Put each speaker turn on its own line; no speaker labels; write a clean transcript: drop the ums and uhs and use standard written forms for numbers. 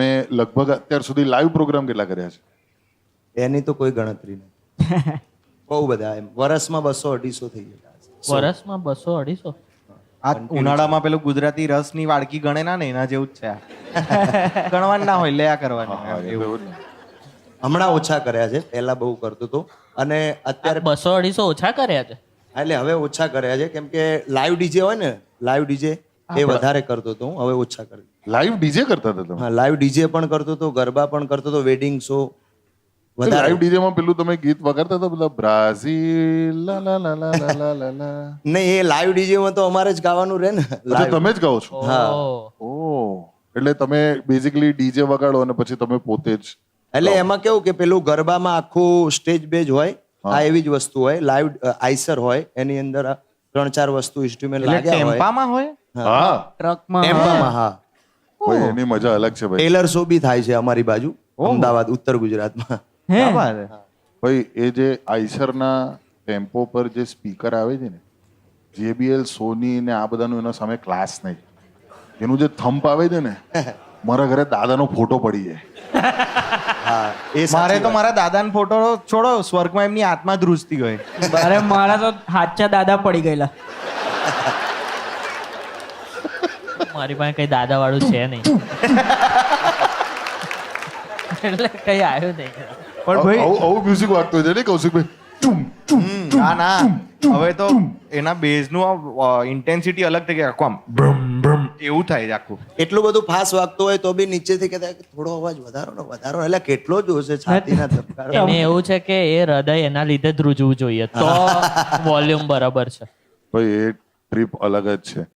મેં લગભગ અત્યાર સુધી લાઈવ પ્રોગ્રામ કેટલા કર્યા છે?
એની તો કોઈ ગણતરી નથી. બહુ બધા એમ વર્ષમાં 200-250 થઈ ગયા છે.
વર્ષમાં 200-250?
આ ઉનાળામાં પેલું ગુજરાતી રસની વાડકી ગણે ના ને એના જેવું જ છે આ. ગણવાનું ના હોય લયા કરવાનું એવું.
હમણાં ઓછા કર્યા છે, પહેલા બહુ કરતો હતો અને અત્યારે
200-250 ઓછા કર્યા છે?
એટલે હવે ઓછા કર્યા છે કેમ કે લાઈવ ડીજે હોય ને, લાઈવ ડીજે એ વધારે કરતો હતો હું, હવે ઓછા કરી.
લાઈવ ડીજે કરતા હતા તમે?
હા, લાઈવ ડીજે પણ કરતો હતો, ગરબા પણ કરતો હતો, વેડિંગ શો વધારે.
લાઈવ ડીજે માં પેલું તમે ગીત વગાડતા હતા પેલા બ્રાઝીલ લા લા લા લા લા લા લા લા.
નહીં, એ લાઈવ ડીજે માં તો અમારે જ ગાવાનું રહે ને.
અચ્છા,
live.
તમે જ ગાઓ છો?
હા.
ઓહ.
ઓ, એટલે તમે બેઝિકલી ડીજે વગાડો અને પછી તમે પોતે જ?
એટલે એમાં કેવું કે પેલું ગરબામાં આખું સ્ટેજ બેજ હોય, આ એવી જ વસ્તુ હોય. લાઈવ આઈસર હોય, એની અંદર 3-4 વસ્તુ ઇન્સ્ટ્રુમેન્ટ
એટલે
લાગ્યા હોય.
ટેમ્પામાં હોય
હા,
ટેમ્પામાં, હા.
ભાઈ એની મજા અલગ છે ભાઈ.
ટેલર શો બી થાય છે અમારી બાજુ, અમદાવાદ, ઉત્તર ગુજરાતમાં.
ક્યાં વાત છે?
ભાઈ એ જે આઈસરના ટેમ્પો પર જે સ્પીકર આવે છે ને, JBL, સોની ને આ બધાનું એના સામે ક્લાસ નહીં. એનું જે થંપ આવે છે ને, મારા ઘરે દાદાનો ફોટો પડી જાય.
હા, એ
મારે તો મારા દાદાનો ફોટો છોડો, સ્વર્ગમાં એમની આત્મા ધ્રુજતી હોય.
અરે મારા તો હાચા દાદા પડી ગયેલા.
મારી પાસે કઈ દાદા વાળું છે નહીં. એટલે કઈ આવ્યું નહીં.
પણ ભાઈ
આવું મ્યુઝિક વાગતું છે ને કૌશિકભાઈ? ચુમ ચુમ
ના ના, હવે તો એના બેઝનું ઇન્ટેન્સિટી અલગ થઈ ગયા, આખું આમ બ્રમ બ્રમ એવું થાય છે આખું.
એટલું બધું ફાસ્ટ વાગતો હોય તો બી નીચેથી કહેતા કે થોડો અવાજ વધારો ને વધારો. એટલે કેટલો જોશે છાતીના ધબકારા.
એને એવું છે કે એ હૃદય એના લીધે ધ્રુજવું જોઈએ તો વોલ્યુમ બરાબર છે.
ભાઈ એ ટ્રીપ અલગ જ છે.